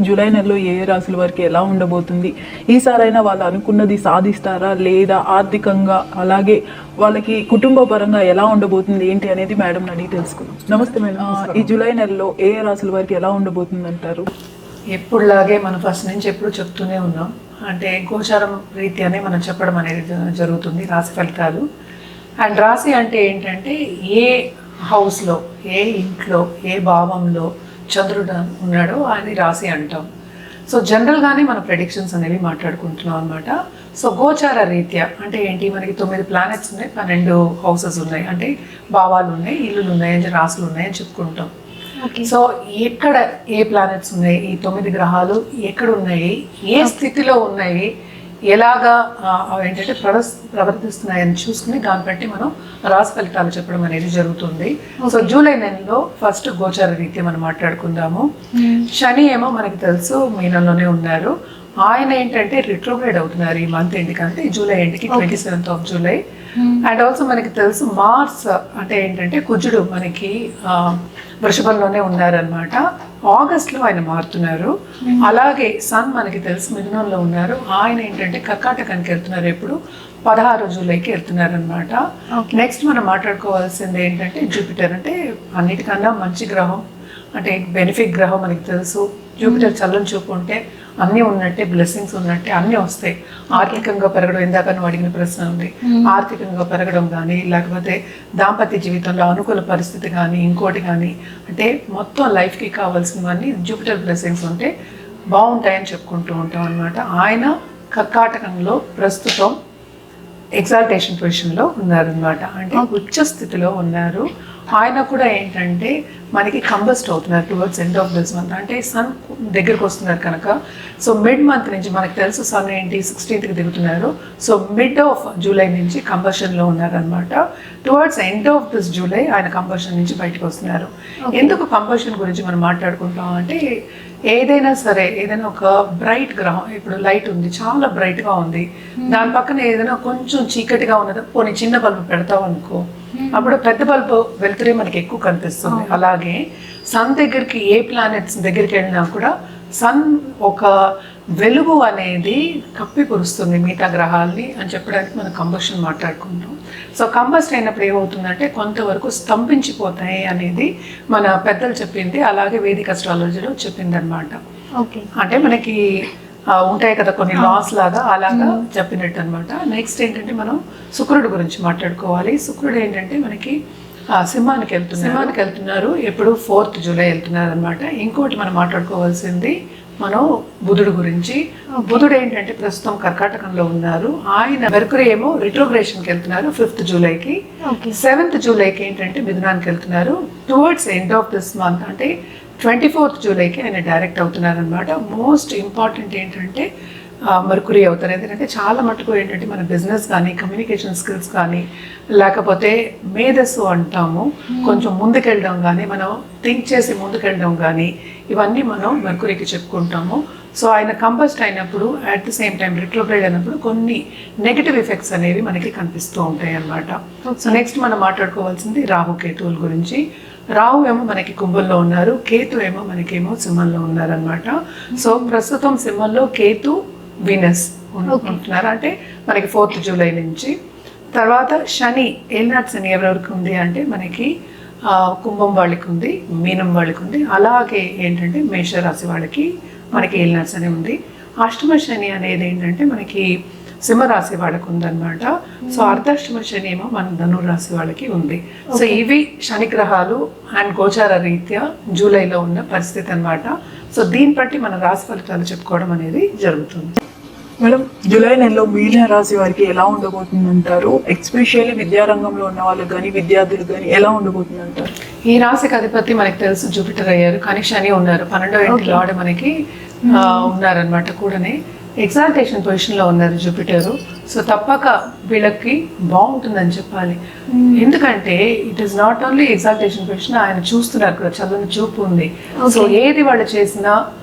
July నెలలో ఏ ఏ రాశుల వారికి ఎలా ఉండబోతుంది, ఈసారైనా వాళ్ళు అనుకున్నది సాధిస్తారా లేదా, ఆర్థికంగా అలాగే వాళ్ళకి కుటుంబ పరంగా ఎలా ఉండబోతుంది ఏంటి అనేది మేడం అడిగి తెలుసుకుందాం. నమస్తే మేడం, ఈ జూలై నెలలో ఏ ఏ రాశుల వారికి ఎలా ఉండబోతుంది అంటారు? ఎప్పుడులాగే మనం ఫస్ట్ నుంచి ఎప్పుడు చెప్తూనే ఉన్నాం, అంటే గోచారం రీత్యానే మనం చెప్పడం అనేది జరుగుతుంది రాశి ఫలితాలు. అండ్ రాశి అంటే ఏంటంటే ఏ హౌస్లో, ఏ ఇంట్లో, ఏ భావంలో చంద్రుడు ఉన్నాడో అది రాశి అంటాం. సో జనరల్గానే మన ప్రెడిక్షన్స్ అనేవి మాట్లాడుకుంటున్నాం అనమాట. సో గోచార రీత్యా అంటే ఏంటి, మనకి 9 ప్లానెట్స్ ఉన్నాయి, 12 హౌసెస్ ఉన్నాయి, అంటే భావాలు ఉన్నాయి, ఇల్లులు ఉన్నాయి, అంటే రాశులు ఉన్నాయి అని చెప్పుకుంటాం. సో ఎక్కడ ఏ ప్లానెట్స్ ఉన్నాయి, ఈ 9 గ్రహాలు ఎక్కడ ఉన్నాయి, ఏ స్థితిలో ఉన్నాయి, ఎలాగా ఏంటంటే ప్రవర్తిస్తున్నాయని చూసుకుని దాన్ని బట్టి మనం రాశి ఫలితాలు చెప్పడం అనేది జరుగుతుంది. సో జూలై నెలలో ఫస్ట్ గోచార రీత్యా మనం మాట్లాడుకుందాము. శని ఏమో మనకి తెలుసు మీనంలోనే ఉన్నారు. ఆయన ఏంటంటే రిట్రోగ్రేడ్ అవుతున్నారు ఈ మంత్ ఎండ్కి, అంటే జూలై ఎండ్కి 27th of July. And also మనకి తెలుసు మార్స్ అంటే ఏంటంటే కుజుడు మనకి వృషభంలోనే ఉన్నారనమాట. ఆగస్ట్లో ఆయన మారుతున్నారు. అలాగే సన్ మనకి తెలుసు మిథునంలో ఉన్నారు. ఆయన ఏంటంటే కర్కాటకానికి వెళ్తున్నారు, ఎప్పుడు 16 జూలైకి వెళ్తున్నారు అనమాట. నెక్స్ట్ మనం మాట్లాడుకోవాల్సింది ఏంటంటే జూపిటర్, అంటే అన్నిటికన్నా మంచి గ్రహం, అంటే బెనిఫిట్ గ్రహం మనకి తెలుసు. జూపిటర్ చల్లని చూపు ఉంటే అన్నీ ఉన్నట్టే, బ్లెస్సింగ్స్ ఉన్నట్టే అన్నీ వస్తాయి. ఆర్థికంగా పెరగడం, ఇందాక నువ్వు అడిగిన ప్రశ్న ఉంది, ఆర్థికంగా పెరగడం కానీ, లేకపోతే దాంపత్య జీవితంలో అనుకూల పరిస్థితి కానీ, ఇంకోటి కానీ, అంటే మొత్తం లైఫ్కి కావాల్సినవన్నీ జూపిటర్ బ్లెస్సింగ్స్ ఉంటే బాగుంటాయని చెప్పుకుంటూ ఉంటాం అనమాట. ఆయన కర్కాటకంలో ప్రస్తుతం ఎగ్జాల్టేషన్ పొజిషన్లో ఉన్నారనమాట, అంటే ఉచ్చ స్థితిలో ఉన్నారు. ఆయన కూడా ఏంటంటే మనకి కంబస్ట్ అవుతున్నారు towards end of this month, అంటే సన్ దగ్గరకు వస్తున్నారు కనుక. సో మిడ్ మంత్ నుంచి మనకు తెలుసు సన్ ఏంటి 16th దిగుతున్నారు. సో మిడ్ ఆఫ్ జూలై నుంచి కంబషన్లో ఉన్నారనమాట. Towards end of this July ఆయన కంబషన్ నుంచి బయటకు వస్తున్నారు. ఎందుకు కంబషన్ గురించి మనం మాట్లాడుకుంటాం అంటే, ఏదైనా సరే, ఏదైనా ఒక బ్రైట్ గ్రహం, ఇప్పుడు లైట్ ఉంది, చాలా బ్రైట్గా ఉంది, దాని పక్కన ఏదైనా కొంచెం చీకటిగా ఉన్నది, కొన్ని చిన్న బల్బు పెడతాం అనుకో, అప్పుడు పెద్ద బల్బు వెళ్తురే మనకి ఎక్కువ కనిపిస్తుంది. అలాగే సన్ దగ్గరికి, ఏ ప్లానెట్స్ దగ్గరికి వెళ్ళినా కూడా సన్ ఒక వెలుగు అనేది కప్పి పురుస్తుంది మిగతా గ్రహాలని అని చెప్పడానికి మనం కంబషన్ మాట్లాడుకుంటాం. సో కంబస్ట్ అయినప్పుడు ఏమవుతుందంటే కొంతవరకు స్తంభించిపోతాయి అనేది మన పెద్దలు చెప్పింది, అలాగే వేదిక అస్ట్రాలజీలో చెప్పింది అనమాట. అంటే మనకి ఉంటాయి కదా కొన్ని లాస్ లాగా, అలాగా చెప్పినట్టు అనమాట. నెక్స్ట్ ఏంటంటే మనం శుక్రుడు గురించి మాట్లాడుకోవాలి. శుక్రుడు ఏంటంటే మనకి సింహానికి వెళ్తున్నారు, ఎప్పుడు 4th జూలై వెళ్తున్నారు అనమాట. ఇంకోటి మనం మాట్లాడుకోవాల్సింది మనం బుధుడు గురించి. బుధుడు ఏంటంటే ప్రస్తుతం కర్కాటకంలో ఉన్నారు. ఆయన మెర్కురీ ఏమో రిట్రోగ్రేషన్కి వెళ్తున్నారు 5th జూలైకి. 7th జూలైకి ఏంటంటే మిథునానికి వెళ్తున్నారు. Towards end of this month అంటే 24th జూలైకి ఆయన డైరెక్ట్ అవుతున్నారు అనమాట. మోస్ట్ ఇంపార్టెంట్ ఏంటంటే మెర్కురీ అవుతారు. ఎందుకంటే చాలా మటుకు ఏంటంటే మన బిజినెస్ కానీ, కమ్యూనికేషన్ స్కిల్స్ కానీ, లేకపోతే మేధస్సు అంటాము, కొంచెం ముందుకెళ్ళడం కానీ, మనం థింక్ చేసి ముందుకెళ్ళడం కానీ, ఇవన్నీ మనం మెర్కురీకి చెప్పుకుంటాము. సో ఆయన కంబస్ట్ అయినప్పుడు, at the same time retrograde అయినప్పుడు కొన్ని నెగిటివ్ ఎఫెక్ట్స్ అనేవి మనకి కనిపిస్తూ ఉంటాయి అన్నమాట. సో నెక్స్ట్ మనం మాట్లాడుకోవాల్సింది రాహుకేతువుల గురించి. రాహు ఏమో మనకి కుంభంలో ఉన్నారు, కేతు ఏమో మనకేమో సింహంలో ఉన్నారనమాట. సో ప్రస్తుతం సింహంలో కేతు, వీనస్ ఉంటున్నారు, అంటే మనకి 4th జూలై నుంచి. తర్వాత శని, ఏలినాటి శని ఎవరెవరికి ఉంది అంటే మనకి కుంభం వాళ్ళకి ఉంది, మీనం వాళ్ళకి ఉంది, అలాగే ఏంటంటే మేషరాశి వాళ్ళకి మనకి ఏలినాటి శని ఉంది. అష్టమ శని అనేది ఏంటంటే మనకి సింహరాశి వాళ్ళకి ఉందన్నమాట. సో అర్ధాష్టమ శని ఏమో మన ధనురాశి వాళ్ళకి ఉంది. సో ఇవి శని గ్రహాలు అండ్ గోచార రీత్యా జూలైలో ఉన్న పరిస్థితి అనమాట. సో దీన్ని బట్టి మన రాశి ఫలితాలు చెప్పుకోవడం అనేది జరుగుతుంది. మేడం, జూలై నెలలో మీన రాశి వారికి ఎలా ఉండబోతుంది అంటారు? ఎస్పెషల్లీ విద్యారంగంలో ఉన్న వాళ్ళకి కానీ, విద్యార్థులకు కానీ ఎలా ఉండబోతుంది అంటారు? ఈ రాశికి అధిపతి మనకి తెలుసు జూపిటర్ అయ్యారు, కానీ శని ఉన్నారు 12వ ఇంటి లార్డ్ మనకి ఉన్నారనమాట. కూడానే ఎగ్జాల్టేషన్ పొజిషన్లో ఉన్నారు జూపిటరు. సో తప్పక వీళ్ళకి బాగుంటుందని చెప్పాలి. ఎందుకంటే it is not only exaltation position, ఆయన చూస్తున్నారు కదా, చల్లని చూపు ఉంది. సో ఏది వాళ్ళు చేసినా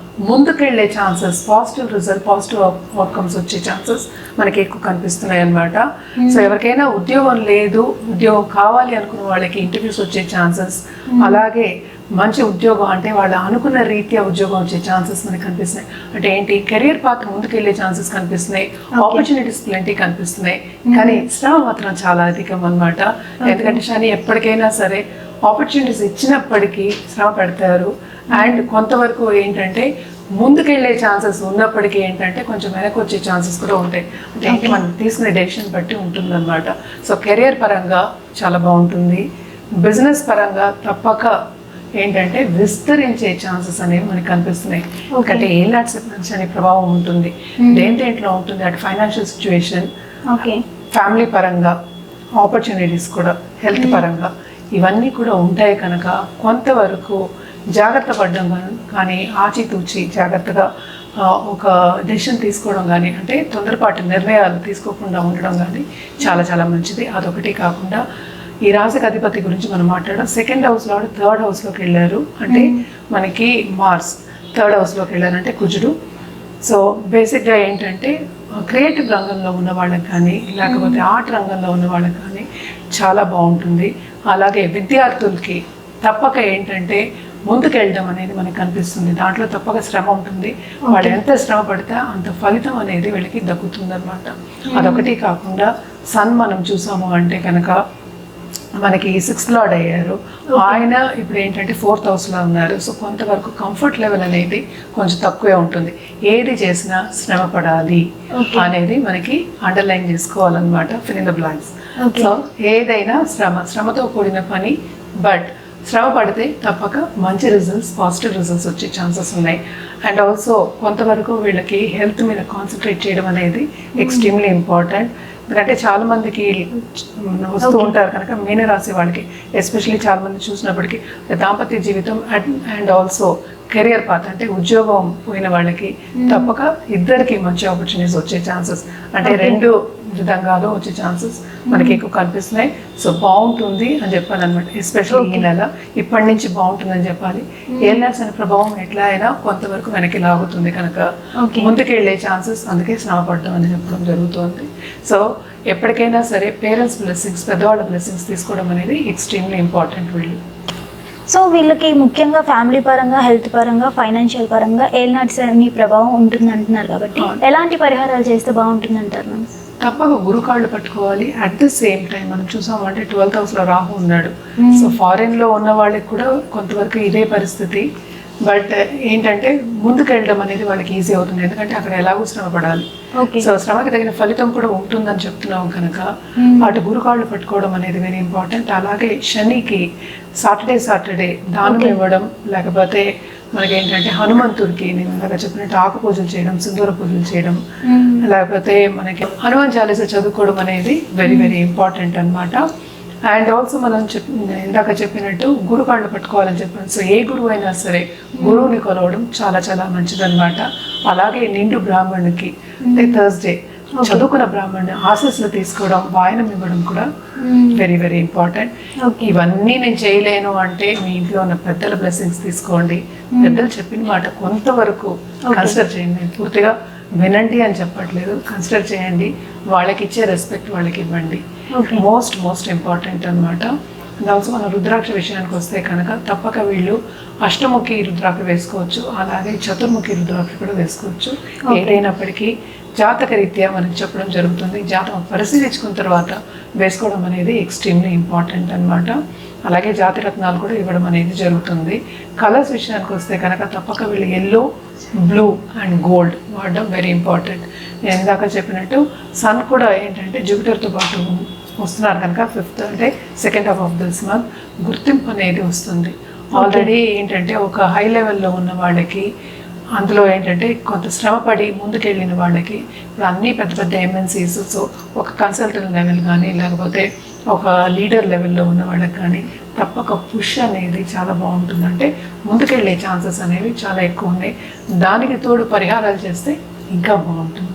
ముందుకెళ్లే chances, positive result, positive outcomes వచ్చే ఛాన్సెస్ మనకి ఎక్కువ కనిపిస్తున్నాయి అన్నమాట. సో ఎవరికైనా ఉద్యోగం లేదు, ఉద్యోగం కావాలి అనుకున్న వాళ్ళకి ఇంటర్వ్యూస్ వచ్చే ఛాన్సెస్, అలాగే మంచి ఉద్యోగం అంటే వాళ్ళు అనుకున్న రీత్యా ఉద్యోగం వచ్చే ఛాన్సెస్ మనకి కనిపిస్తున్నాయి. అంటే ఏంటి, కెరియర్ పాత్ ముందుకెళ్ళే ఛాన్సెస్ కనిపిస్తున్నాయి, ఆపర్చునిటీస్ ప్lenty కనిపిస్తున్నాయి. కానీ శ్రమ మాత్రం చాలా అధికం అన్నమాట. ఎందుకంటే శని ఎప్పటికైనా సరే ఆపర్చునిటీస్ ఇచ్చినప్పటికీ శ్రమ పెడతారు. అండ్ కొంతవరకు ఏంటంటే ముందుకెళ్ళే ఛాన్సెస్ ఉన్నప్పటికీ ఏంటంటే కొంచెం వెనక్కి వచ్చే ఛాన్సెస్ కూడా ఉంటాయి. అంటే ఏంటి, మనం తీసుకునే డెసిషన్ బట్టి ఉంటుందన్నమాట. సో కెరియర్ పరంగా చాలా బాగుంటుంది. బిజినెస్ పరంగా తప్పక ఏంటంటే విస్తరించే ఛాన్సెస్ అనేవి మనకి కనిపిస్తున్నాయి. ఎందుకంటే ఏలాంటి సెగ్మెంట్స్ అనే ప్రభావం ఉంటుంది, దేంట్లో ఉంటుంది, అటు ఫైనాన్షియల్ సిచ్యువేషన్, ఫ్యామిలీ పరంగా, ఆపర్చునిటీస్ కూడా, హెల్త్ పరంగా ఇవన్నీ కూడా ఉంటాయి. కనుక కొంతవరకు జాగ్రత్త పడడం కానీ ఆచితూచి జాగ్రత్తగా ఒక డెసిషన్ తీసుకోవడం కానీ, అంటే తొందరపాటు నిర్ణయాలు తీసుకోకుండా ఉండడం కానీ చాలా చాలా మంచిది. అదొకటి కాకుండా ఈ రాశికి అధిపతి గురించి మనం మాట్లాడడం, సెకండ్ హౌస్లో థర్డ్ హౌస్లోకి వెళ్ళారు అంటే మనకి మార్స్ థర్డ్ హౌస్లోకి వెళ్ళారంటే కుజుడు. సో బేసిక్గా ఏంటంటే క్రియేటివ్ రంగంలో ఉన్న వాళ్ళకి కానీ లేకపోతే ఆర్ట్ రంగంలో ఉన్న వాళ్ళకి కానీ చాలా బాగుంటుంది. అలాగే విద్యార్థులకి తప్పక ఏంటంటే ముందుకెళ్ళడం అనేది మనకు కనిపిస్తుంది. దాంట్లో తప్పక శ్రమ ఉంటుంది. వాళ్ళు ఎంత శ్రమ పడితే అంత ఫలితం అనేది వీళ్ళకి దక్కుతుంది అనమాట. అదొకటి కాకుండా సన్ మనం చూసాము అంటే కనుక మనకి 6th లార్డ్ అయ్యారు. ఆయన ఇప్పుడు ఏంటంటే 4th హౌస్లో ఉన్నారు. సో కొంతవరకు కంఫర్ట్ లెవెల్ అనేది కొంచెం తక్కువే ఉంటుంది. ఏది చేసినా శ్రమ పడాలి అనేది మనకి అండర్లైన్ చేసుకోవాలన్నమాట. Fill in the blanks. So ఏదైనా శ్రమతో కూడిన పని, బట్ శ్రమ పడితే తప్పక మంచి రిజల్ట్స్, పాజిటివ్ రిజల్ట్స్ వచ్చే ఛాన్సెస్ ఉన్నాయి. అండ్ ఆల్సో కొంతవరకు వీళ్ళకి హెల్త్ మీద కాన్సన్ట్రేట్ చేయడం అనేది ఎక్స్ట్రీమ్లీ ఇంపార్టెంట్. ఎందుకంటే చాలా మందికి వస్తూ ఉంటారు కనుక మీనరాశి వాళ్ళకి ఎస్పెషల్లీ చాలా మంది చూసినప్పటికీ దాంపత్య జీవితం అండ్ ఆల్సో కెరియర్ పాత్ అంటే ఉద్యోగం పోయిన వాళ్ళకి తప్పక ఇద్దరికి మంచి ఆపర్చునిటీస్ వచ్చే ఛాన్సెస్, అంటే రెండు విధంగాలో వచ్చే ఛాన్సెస్ మనకి ఎక్కువ కనిపిస్తున్నాయి. సో బాగుంటుంది అని చెప్పాలి అనమాట. ఎస్పెషల్లీ ఈ నెల ఇప్పటి నుంచి బాగుంటుందని చెప్పాలి. ఏలినాట్స్ అనే ప్రభావం ఎట్లా అయినా కొంతవరకు వెనక్కి లాగుతుంది కనుక ముందుకు వెళ్ళే ఛాన్సెస్, అందుకే శ్రమ పడడం అని చెప్పడం జరుగుతుంది. సో ఎప్పటికైనా సరే పేరెంట్స్ బ్లెస్సింగ్స్, పెద్దవాళ్ళ బ్లెస్సింగ్స్ తీసుకోవడం అనేది ఎక్స్ట్రీమ్లీ ఇంపార్టెంట్ వీళ్ళు. సో వీళ్ళకి ముఖ్యంగా ఫ్యామిలీ పరంగా, హెల్త్ పరంగా, ఫైనాన్షియల్ పరంగా ఏలినాట్స్ అనే ప్రభావం ఉంటుంది అంటున్నారు కాబట్టి ఎలాంటి పరిహారాలు చేస్తే బాగుంటుంది అంటారు మ్యామ్? తప్పక గురుకాళ్ళు పట్టుకోవాలి. అట్ ద సేమ్ టైం మనం చూసామంటే 12th హౌస్లో రాహు ఉన్నాడు. సో ఫారిన్లో ఉన్న వాళ్ళకి కూడా కొంతవరకు ఇదే పరిస్థితి. బట్ ఏంటంటే ముందుకు వెళ్ళడం అనేది వాళ్ళకి ఈజీ అవుతుంది, ఎందుకంటే అక్కడ ఎలాగో శ్రమ పడాలి. సో శ్రమకి తగిన ఫలితం కూడా ఉంటుందని చెప్తున్నాం కనుక అటు గురుకాళ్ళు పట్టుకోవడం అనేది వెరీ ఇంపార్టెంట్. అలాగే శనికి సాటర్డే దానం ఇవ్వడం, లేకపోతే మనకి ఏంటంటే హనుమంతుడికి నేను ఇందాక చెప్పినట్టు ఆకు పూజలు చేయడం, సింధూర పూజలు చేయడం, లేకపోతే మనకి హనుమాన్ చాలీసా చదువుకోవడం అనేది వెరీ వెరీ ఇంపార్టెంట్ అనమాట. అండ్ ఆల్సో మనం ఇందాక చెప్పినట్టు గురుకాళ్ళు పట్టుకోవాలని చెప్పాను. సో ఏ గురువు అయినా సరే గురువుని కొలవడం చాలా చాలా మంచిదన్నమాట. అలాగే నిండు బ్రాహ్మణునికి అంటే థర్స్డే చదువుకున్న బ్రాహ్మణుని ఆశీస్సులు తీసుకోవడం, వాయనం ఇవ్వడం కూడా వెరీ వెరీ ఇంపార్టెంట్. ఇవన్నీ నేను చేయలేను అంటే మీ ఇంట్లో ఉన్న పెద్దల బ్లెస్సింగ్స్ తీసుకోండి. పెద్దలు చెప్పిన మాట కొంతవరకు కన్సిడర్ చేయండి. నేను పూర్తిగా వినండి అని చెప్పట్లేదు, కన్సిడర్ చేయండి. వాళ్ళకి ఇచ్చే రెస్పెక్ట్ వాళ్ళకి ఇవ్వండి. మోస్ట్ ఇంపార్టెంట్ అనమాట. ఆల్సో మన రుద్రాక్ష విషయానికి వస్తే కనుక తప్పక వీళ్ళు అష్టముఖి రుద్రాక్ష వేసుకోవచ్చు, అలాగే చతుర్ముఖి రుద్రాక్ష కూడా వేసుకోవచ్చు. ఏదైనప్పటికీ జాతక రీత్యా మనకి చెప్పడం జరుగుతుంది. జాతకం పరిశీలించుకున్న తర్వాత వేసుకోవడం అనేది ఎక్స్ట్రీమ్లీ ఇంపార్టెంట్ అనమాట. అలాగే జాతిరత్నాలు కూడా ఇవ్వడం అనేది జరుగుతుంది. కలర్స్ విషయానికి వస్తే కనుక తప్పక వీళ్ళు ఎల్లో, బ్లూ అండ్ గోల్డ్ వాడడం వెరీ ఇంపార్టెంట్. నేను ఇందాక చెప్పినట్టు సన్ కూడా ఏంటంటే జూపిటర్తో పాటు వస్తున్నారు కనుక 5th అంటే second half of this month గుర్తింపు అనేది వస్తుంది. ఆల్రెడీ ఏంటంటే ఒక హై లెవెల్లో ఉన్న వాళ్ళకి, అందులో ఏంటంటే కొంత శ్రమపడి ముందుకెళ్ళిన వాళ్ళకి ఇప్పుడు అన్నీ పెద్ద పెద్ద ఎంఎన్సీస్, సో ఒక కన్సల్టెంట్ లెవెల్ కానీ లేకపోతే ఒక లీడర్ లెవెల్లో ఉన్న వాళ్ళకి కానీ తప్పక పుష్ అనేది చాలా బాగుంటుంది. అంటే ముందుకెళ్ళే ఛాన్సెస్ అనేవి చాలా ఎక్కువ ఉన్నాయి. దానికి తోడు పరిహారాలు చేస్తే ఇంకా బాగుంటుంది.